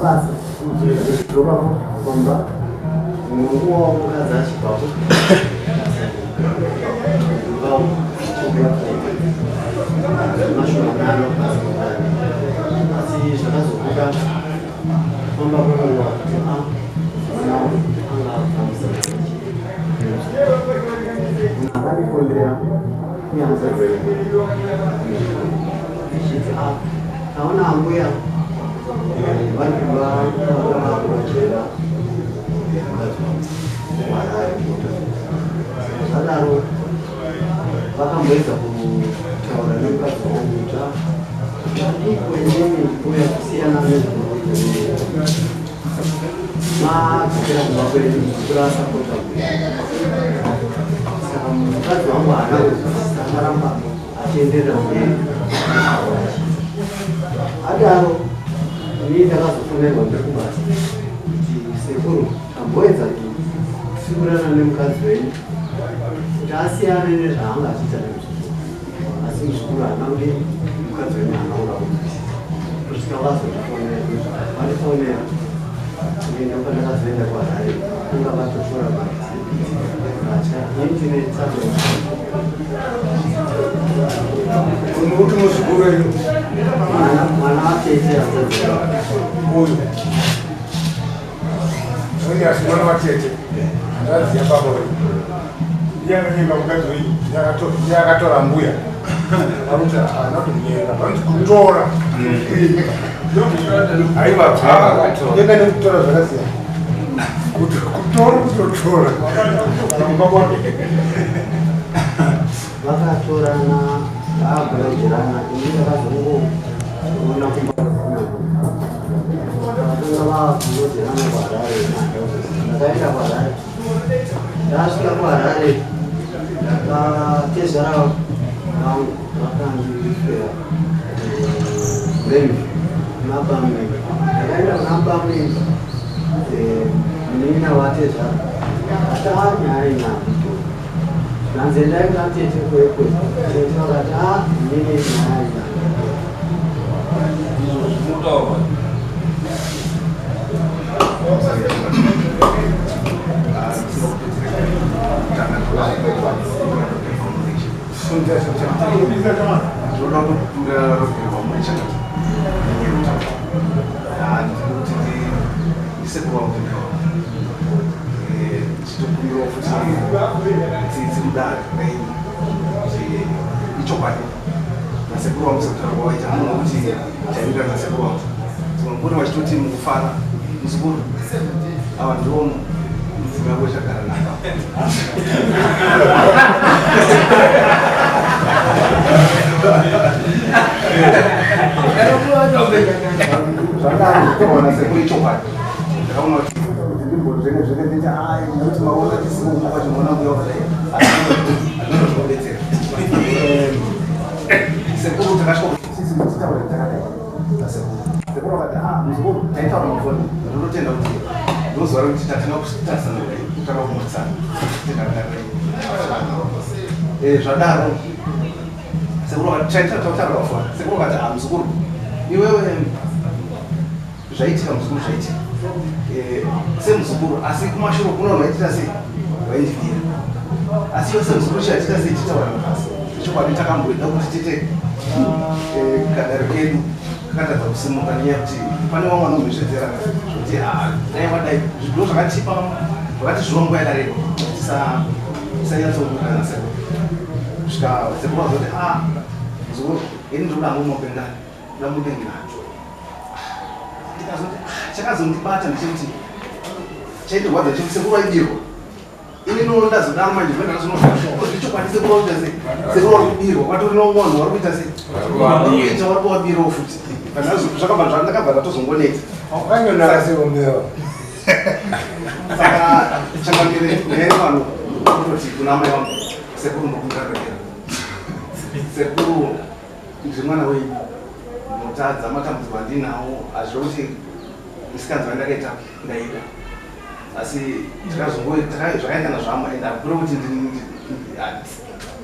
basi kutoka kwamba nguo mkazi achipapo ngao mashonano basi zvakazobuda kwamba kwamba akandikondera kunyanza naona mbuya vanhu vavachera zvadaro vakamboedza kutaura nemukadzi wanguta ikwenene mbuya kusiyana nezvinodzokera kumba kwedu kurasa kota saka mukadzi wangu haana kuzwisisa akaramba achienderera mberi adaro ini ndakazofonerwa ndekubasa kuti sekuru tamboedza kusikurana nemukadzi wenyu kuti asiyane nezvaanga achiita nemuzukuru asi muzukuru haana kuti mukadzi wenyu haana kuda kuzwisisa kusvika vazotifonera vandifonera ine pandakazoenda kwaHarare kunga vatotora vatya nendine tsado kuti muzukuru wenyu mwana watete uyu unyasi mwana watete ndaziya baba wenyu ndiyangaimba mukadzi wenyu ndiyakatora mbuya vakuti anoti munyera vanoti kutora aivaenga nekutora zvakasiyana kuti kutora kutotora vakatorana vaabhurajerana ini ndakazongoona kumbakanga vaabhurojerana kwaHarare ndakaenda kwaHarare ndasvika kwaHarare ndakatezvara vangu vakandiudza mabambe ndakaenda kunabambe munina watezvara atanyaya inazvo nanze ndaenda tete kwekwe tete vakati nine nyaya zvadaro sekuru vati muzukuru iwewe zvaitika muzukuru zvaitika semuzukuru asi kumashure kuno vaitira sei vaindidira asi iwe semuzukuru chaitika sei titaura mukasi chokwadi takamboida kuti tite kadare kedu kakatadza kusimuka nenyaya kuti pane vamwe vanomhesvedzera kuti dai vadai zvido zvakatipa vakati zvirongwa yakareba tisanyatsokuukana sekuru kusvika sekuru vazoti muzukuru ini ndinoda ngomopengani ndamude ndinacho ndikazoti chakazondibata ndechekuti chaitirwadza chekuti sekuru vaibirwa ini ndazodaro manje zvichokwadi sekuru vakuita sei sekuru vari kubirwa kwatori nomunhu vari kuita sei ita vari kuvabirawo futi zvakabva ndakabva ndatozongoneta wakanyonara seombewa saka changambire nhere vanhu kutoti kuna mai vangu sekuru ndokundarekera sekuru ndiri mwana wenyu mutadza matambudziko andinawo hazviro kuti misikanzi vandakaita ndaida asi zvakaendana zvama ende akure kuti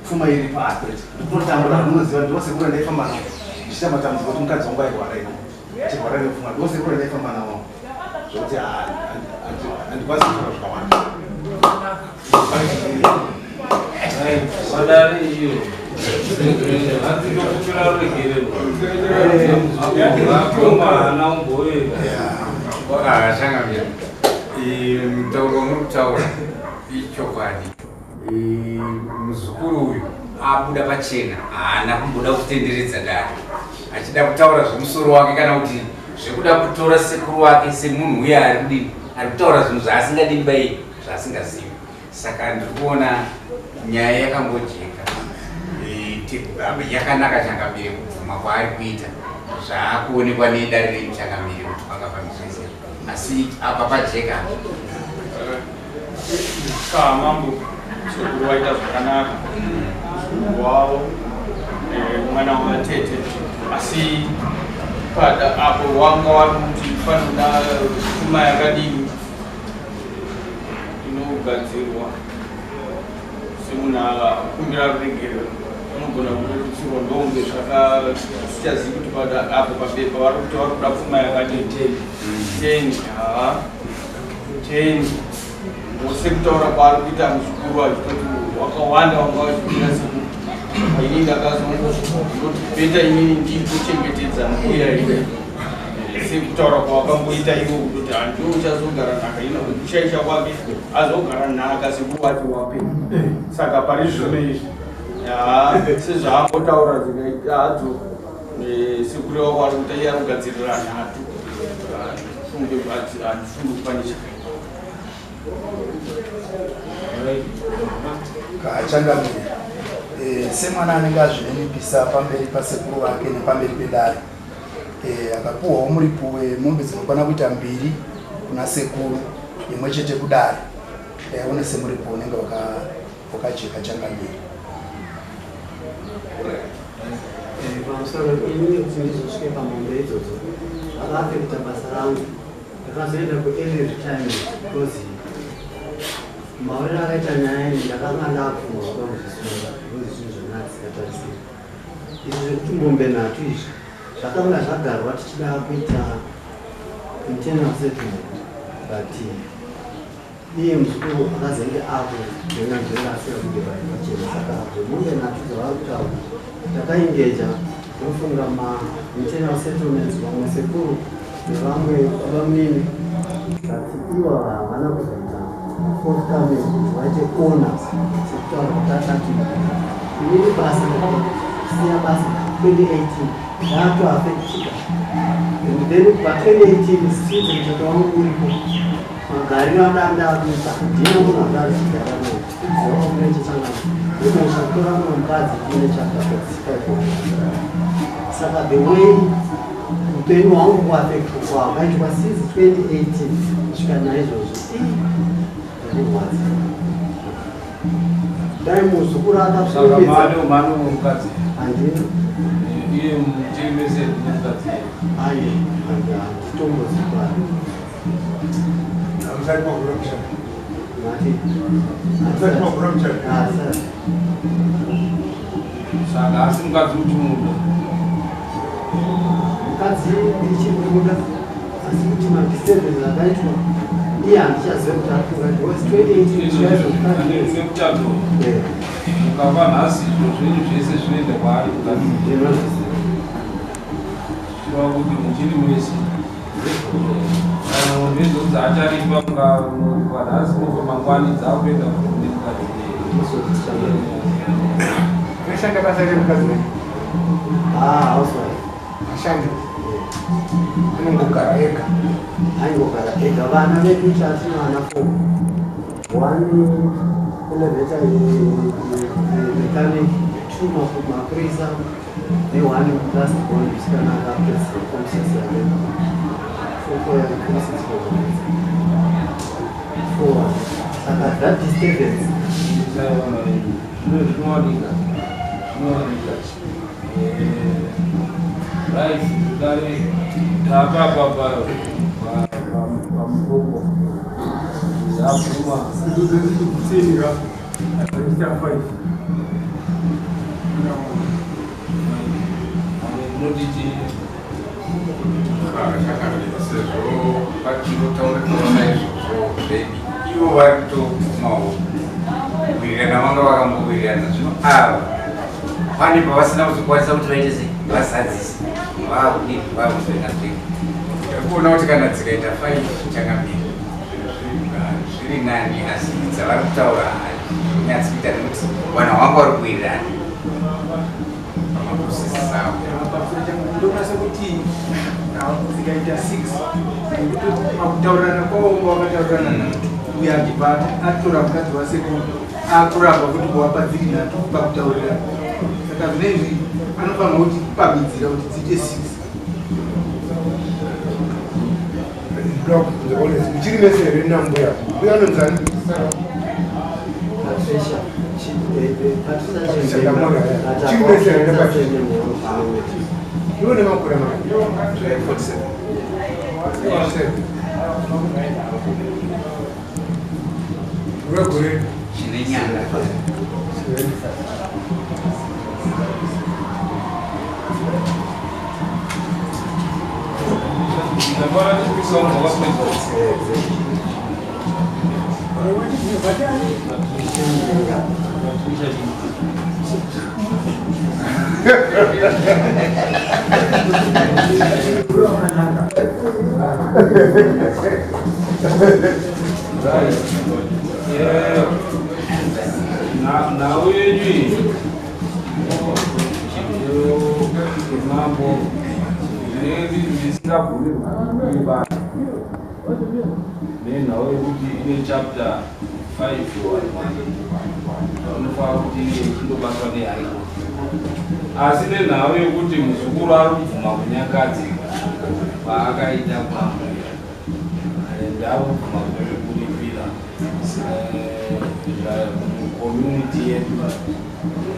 pfuma iri paapeti ndinotambura ndinoziva ndinosekura ndaifamba navo ndichita matambudziko kuti mukadzi wangu airwara ino chibhara nefunga ndose kure ndaifamba nawo zvokuti handikwanisi kutaura zvakawanda padare iyo hatinokutirarugiremana umboyeka akachangamira mutauro murikutaura ichokwadi. Muzukuru uyu abuda pachena, haana kumboda kutenderedza dare, achida kutaura zvemusoro wake kana kuti zvekuda kutora sekuru wake semunhu uye ari kudini, ari kutaura zvinhu zvaasingadi bai zvaasingazivi. Saka ndiri kuona nyaya yakambojeka, yakanaka changamire kubvuma kwaari kuita zvaakuonekwa nedare remuchangamire kuti pangafambiswe sei, asi apa pajeka ramambo sekuru waita zvakanaka wavo mwana wamatete, asi apo wanga wari kuti panoda pfuma yakadini inogadzirwa semunhu akumbira ruregerero anogona kututsirwa ndombe sichazivi kuti apo papepa vari kuti vari kuda pfuma yakadini 10 sekutaura kwaari kuita muzukuru achitoti wakawanda wanga wachipira ini ndakazonoti beta inini ndikutochengetedza mbuya ine sekutaura kwawakamboita iwo kutoti handiwo uchazogara nhaka ino kushaisha kwake azogara nhaka sekuru wacho wape. Saka pari zvino izvi sezvaambotaura dzikaita hadzo sekuru wavo ari kuita iye ari kugadzirira nhatu funge handifungi kupane chaka kachangamira semwana anenge azvinipisa pamberi pasekuru vake nepamberi pedare akapuhwawo muripo wemombe dzinokwana kuita 2 kuna sekuru, imwe chete kudare. One semuripo unenge wakajeka changamira. pamusoro inini kuti ndizosvike pamombe idzodzo zvakaafekta basa rangu. Ndakazoenda kuearly retirement because mauriro akaita nyaya iyi ndakanga ndapfungwa kwamuzvisunga because zvinhu zvona zvikatarisira izvi zvekuti mombe nhatu izvi zvakanga zvagarwa tichida kuita internal settlement, but iye muzukuru akazenge apo zvenga asika kugeba pachena. Saka zvemombe nhatu dzavari kutaura takaengeja tofunga ma-internal settlements, vamwe sekuru nevamwe vamunini, but ivo havana kuzaita forthcoming kuti vaite owners sekutaura kutatati inini basa ndakasiya basa 2018 ndaatoafektika, and then pa2018 street mtoto wangu uripo magariro andandakuita ndino munhu andazigara naye kudziwa kunechechangana unoshatora mumwe mukadzi kune chakapekisikai. Saka the way upenyu hwangu kuafektika hwakaitwa since 2018 kusvika naizvozvo zvairwadza. dai muzukuru akaamano mukadzi handina iye mutiri mese mukadzi aye titombozikwara saka asi mukadzi uchimuda mukadzi ichimuda, asi kuti madisturbance akaitwa iye handichaziva kuti afunga because 2018 nekutato mukava nhasi izvo zvenyu zvese zvinoenda kwaari mukadzi chiva kuti muchiri mese ndizvo dzaacharipa mukwanhasi mubva mangwani dzakuenda nemukadzi Neshanda basa remukadzi wenyu? housewife Ashandi anongogara ega. aingogara ega. Vana vedu chatina vana 4, 1 eleveta yemechanic, 2 mapurisa ne1 plasticon zvisikana akapesikomusisi yake 4. Saka that disturbance zvinowanika life dare tapapapa pamukoko zvabvuma Kutsirira ataita 5. munotiti ivo vari kutogumawo kuwirirana vanga vakambowirirana zvino ava pane pavasina kuzokwanisa kuti vaite sei vazadzise vakudii vakuzoenazvega kuona kuti kana dzikaita 5 changamira zviri nani asi dzavari kutaura nyatsi kuita nekuti vana vangu vari kuwirirana pamakusisisavo ndonasa kuti dzikaita 6 pakutaurirana kwavo vakataurirana uyo achibva atora mukadzi wasekuru akuramba kuti kuvapa dziri 3 pakutaurirana saka zvinezvi anofanira kuti pamidzira kuti dziite 6 muchiri mese here nambuya mbuya anonzani chiri mese here ivo nemakura mai 47 uregure zvine nyanga Now mambo nenhau yekuti ine chapter 5 unofanira kuti ichinobatwa nehaiko asi nenhau yekuti muzukuru ari kubvuma kunyakadzi paakaita kwambuya ndakubvuma kuripira community yedu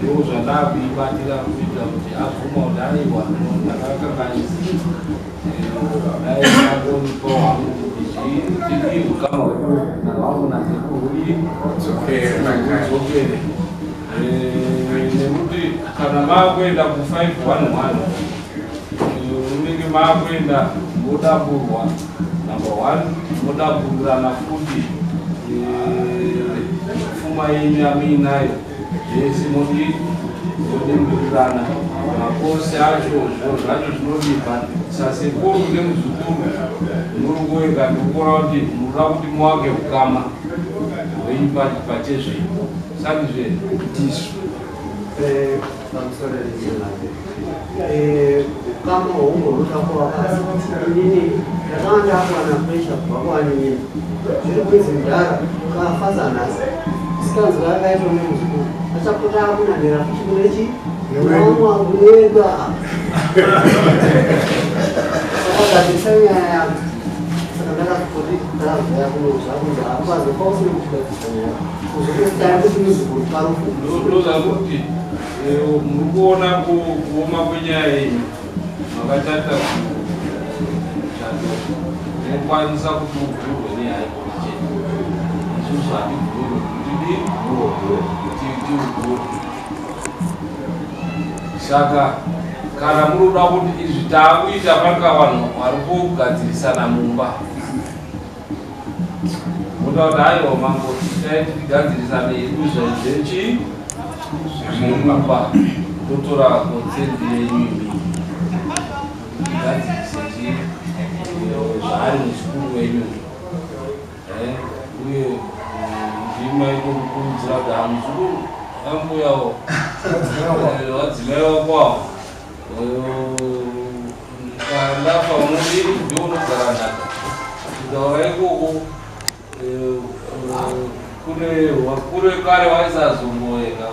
ndo zvandakuibatira kuita kuti abvuma kuti aiwa ndakakanganisa daikangonipa wangu kuti zvii ukama hwedu navangu nasekuru nekuti kana maakuenda ku511 unenge maakuenda modaburwa number 1 modaburirana futi pfuma yenyu yamuinayo zvese moti zodemburirana makosi acho zviro zvacho zvinodipa sasekuru nemuzukuru muri kuwega ndikukora kuti munoda kuti muwake ukama hwenyu pachezvino saka zvendizvo kama humbo utakuwa kasi nini ndakanda kuwana pressure kubva kuvanini zviri kuizi mudhara kafazanasi sikanzi kakaitwa nemuzukuru achapota akunanhera futi kunechi namwangu wega akagadzisa nyaya yako saka ndakazoti ndakazaya kunozva kunzi akazokwausine kuchigadzisa nyaya kuzokutaya kuti muzukuru ndoza kuti muri kuona kuoma kwenyaya yenyu makatata kuchato inokwanisa kuti ugurwe nehaiko chete isusu hatigurwe kuti tiugurwe saka kana munoda kuti izvi taakuita panga vanhu vari kugadzirisana mumba muda kuti aiwa mangoti taiti tigadzirisane yedu zvezvechi mumba totora konsendi yenyu igadzirise zvaari muzukuru wenyu uye ndima inokukurudzira kuti hamuzukuru ambuyawo wadzimaiwa kwavo kandafa unodii ndio unogara nhaka ukaura ikoko kune kare waisazomboita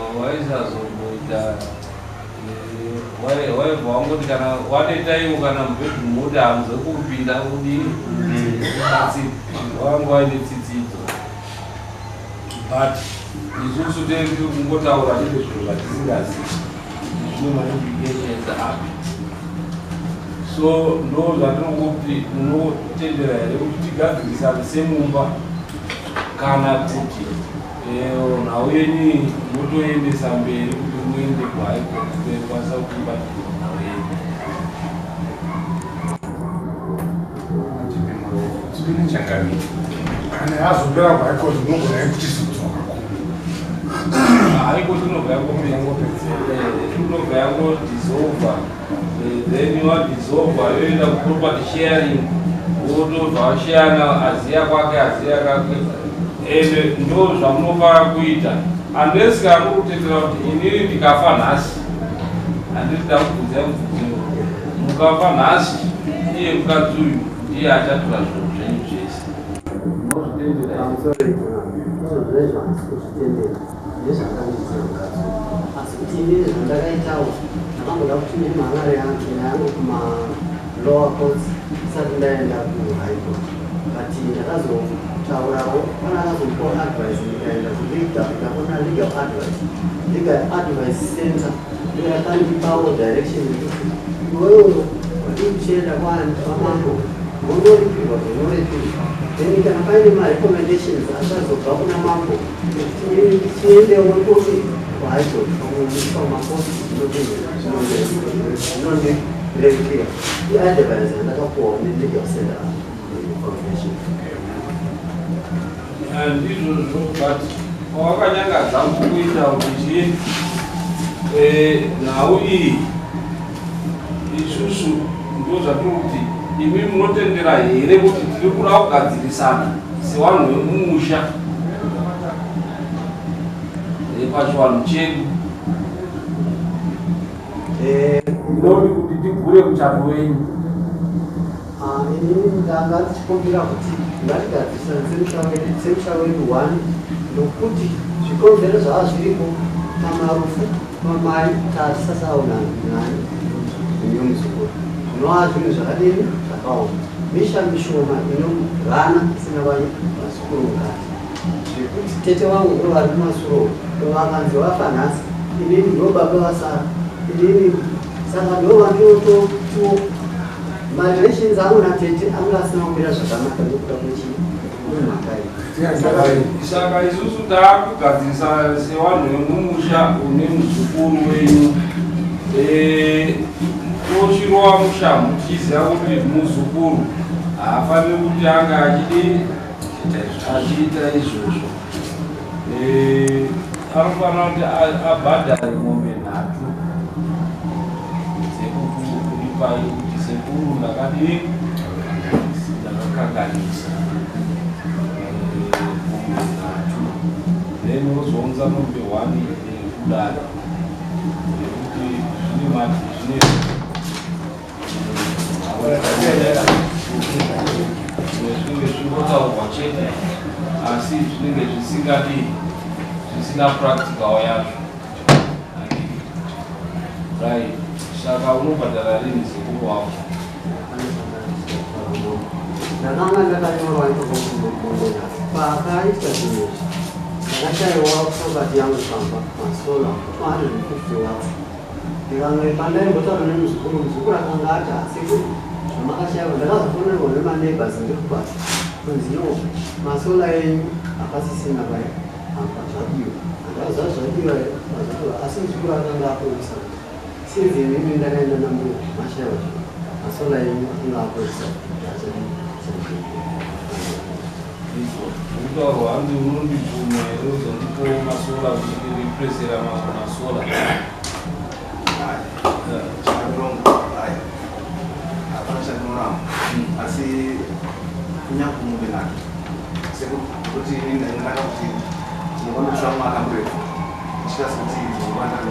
waibva wangoti kana wanetaiwo kana mubhedhu moti hamuze kupinda kudii asi wanga waine tsidzidzo but isusu tiri kungotaura nezve zviro zvatisingazivi zvine maimplications api so ndo zvatinokuti munotendera here kuti tigadzirisane semumba kana kuti nhau yenyu motoendesa mberi kuti muende kuhaiko kukwanisa kuibatira nhau yenyu chakamira kana yazobera kwaikozi unogona yekuchisidzwa haiko tinobva yangodissolva then wadissolva yoenda kuproperty sharing wotobva washayana aziya kwake aziya kake ende ndo zvamunofara kuita unless kana kutetera kuti inini ndikafa nhasi handitida kubvunza mubvunzo mukafa nhasi iye mukadzi uyu ndiye achatora zvinhu zvenyu zvese asi kuti inini zvandakaitawo ndakamboda kuti nemhangare yangu kuma-lower courts isati ndaenda kuhigh court but ndakazotaurawo pana akazomupawo advice ndikaenda ndakaona legal advice center ndo yakandipawo direction yekuti iwewo wandikuchienda kwamambo wondoripirwa zvinoripirwa then kana paine marecommendations achazobva kuna mambo tiendewo kuti kuhigh court pamakosi zvinondirerukira iadvice yandakapuwawo nelegal center information ndizvozvo but wakanyangadza kuita kuti nhau iyi isusu ndo zvatiri kuti imi munotendera here kuti tiri kuda kugadzirisana sevanhu vemumusha pachivanhu chedu ndinoti kuti tivhure muchato wenyu inini ndanga tichikumbira kuti ngatigadzirisane semusha wedu 1 nokuti zvikonzero zvava zviripo pamarufu pamai tatisasaona nani nenyomuzukuru zvinova zvinhu zvakadini zvakaoma misha mishoma inogana isina vazukuru mukati zvekuti tete vangu ndo vari mumasuro vakanzi vafa nhasi inini ndo baba vasara inini saka ndova ndototiwo marelations angu natete anga asina kumira zvakanaka nekuda kwechimhakaii saka isusu taakugadzirisa sevanhu vemumusha une muzukuru wenyu tochirowa mushamu tichiziva kuti muzukuru haafaniri kuti anga achiita izvozvo anofanira kuti abhadhare mombe 3 dzekuripai kuti sekuru ndakadii ndakakanganisa then wozounza mombe 1 kudara nekuti zvine mati zvinenge zvingotaurwa chete asi zvinenge zvisina practical yazvo right saka unobhadhara rini sekuru wavo ndakanga ndakanyorwa ipokokumokongoya pakaita zvinhu ndakashayiwa property yangu pamba masola 250 watts ndikange pandaimbotara nemuzukuru akanga ati asekuru zvamakashayiwa ndakazofonerwa nemaneighbors ndekubasa kunziyo masola enyu akasisina pai apa zvabiwa andauza zvabiwa asi muzukuru akanga apoisa sinzi inini ndakaenda nambuya mashayiwa masola enyu akanga apoisa kutaurwa hanzi unondibvuma here uzondipowo masola kuti ndiripresera masola asi kunyakumube nato sekuti ndakakuti tinokondosvama akamburefu chikasi kuti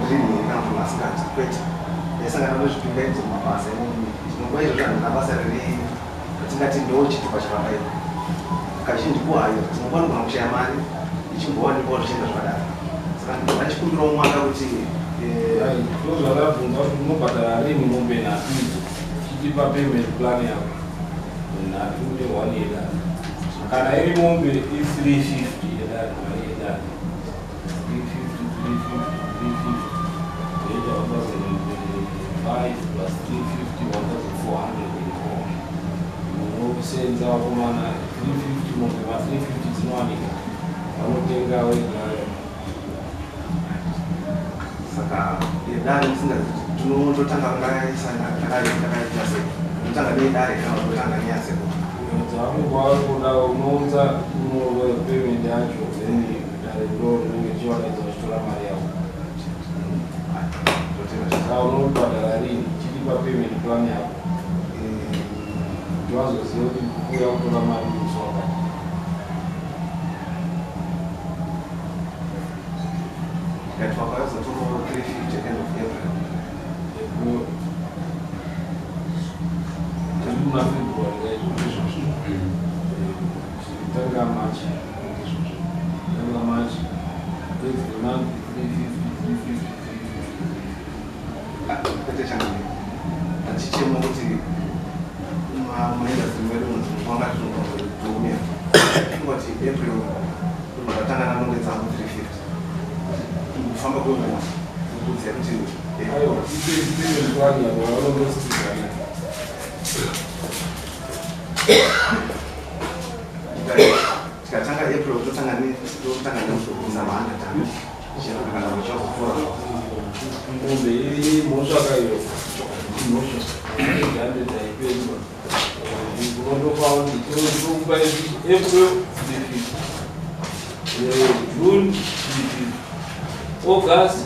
ndiri kana asikati kwete yaisangana nezvipingaiti mabasa tinonguva izvo zvanhu nabasa riri tingati ndo chitupa chakadaio kazhinji kuhayo tinokwanogona kushaya mari ichimbowanikwa zvichienda zvakadaro saka ndachikumbirawo mwaka kuti ndozvakabvunza kuti unobhadhara rini mombe 3 chitipa payment plan yako 3 ne1 yedare kana iri mombe i350 yedare mari yedare 350 plus 350 1400 unosenza wakomana 350 mombe ma350 dzinowanika vanotenga wegayo saka yedare musingaziti tinototanga ngaisana takaita sei totanga neidare kana totanga neyaseko Dzamu kwakuda unounza payment yacho then ndo unenge chiwanaidza uchitora mari yako. Saka unobhadhara rini chiripa payment plan yako. Wazoziva kuti kuuya kutora mari musoka. That was a total of 350 end of April. February, March, the month 350. Achichemo kuti maenda zimwedu wakati tutumia kuti April tunatangana nonge dzangu 350 kufamba kwemunhu kuziya kuti ayo ipei plani yavo vanondositizana tikatanga April totanga nezamahanda tano kana kuchakufura mombe iri mhosva kaiyo mhosva yandedzaipedzwa unondofawo kuti tokupa April 350 June 350 August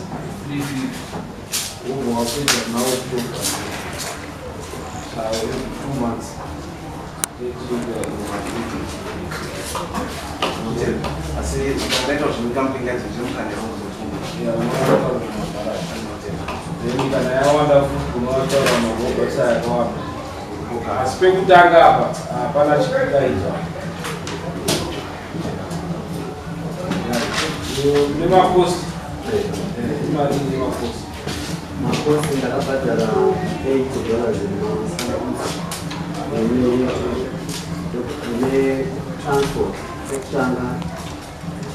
350 ubva wapedza na October saka 2 months asi ukaita zvinokampinga zvichimukanira then kana yawanda futi unotaura mabasa yakawanda asi pekutanga apa hapana chikudaidza nemaposti imari nemaposti maposti ndakabhadhara $8 ine transport ekutanga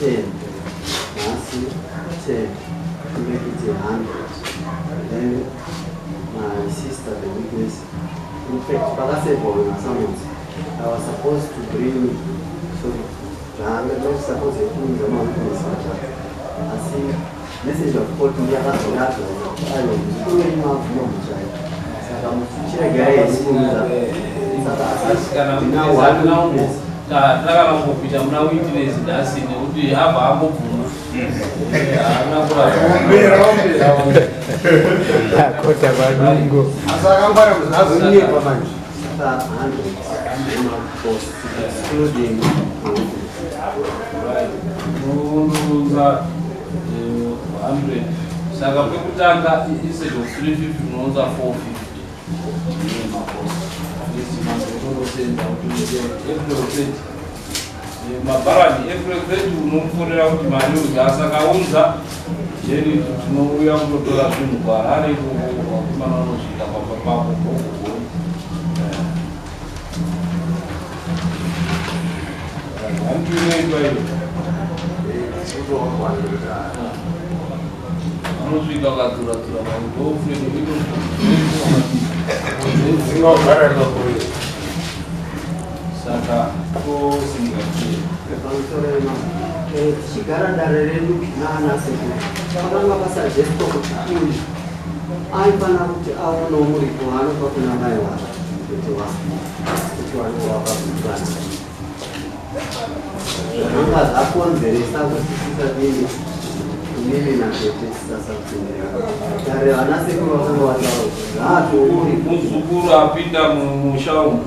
10 nhasi 10 kumekiti 100 then my sister the witness in fact pakasevhwa nasamusi I was supposed to bring so zvanga ndosupposed kuunza mawitness achacho asi message of court ndiyakazoradzwa ayo muzikuweni mavumo muchayo saka muchiregai kuunza takana kupita muna witness nhasi nekuti abva ambobvuma haana kota vadungo asi akangwara kuzazonyepa manje unonza 100 saka pekutanga instead of 350 unounza 450 mabharani April 30 unomufonera kuti mari udza sakaunza jeri tinouya kunotora zvinhu kwarare wakumana unosvika pamba pako handiunoitwa iyo anosvika ukadzura-dzura maudofredinozinogara saka tosingatie tichigara dare redu naanasekuru pakanga pasagesta kuti uyu aifanira kuti aonawo muripo anopa kuna mai wake kuti wanenge wakakutana zvanga zvakonzeresa kuti tisadini inini natete tisasakutendera dare vanasekuru vakanga vataura zvaatouripo muzukuru apinda mumusha umu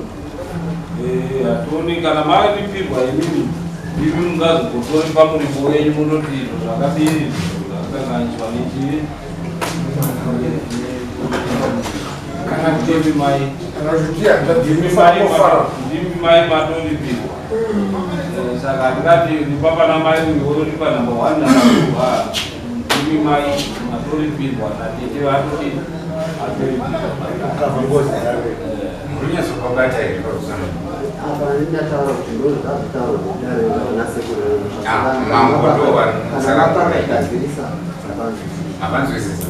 hationi kana maripirwa imini ivi mungazogotori pamuripo wenyu munoti izvo zvakadini zvakakanganjwa nechii kana ndimi mai matoripirwa saka ndingati ndipapana mai uyororipa number 1 naaa ndimi mai matoripirwa natete vatoti Runyazokabata here parusana. ndataura kuti ndozvazvataura kudare vanasekuru Mambo ndo vanhu kana vapakaigadzirisa havanzwisisa.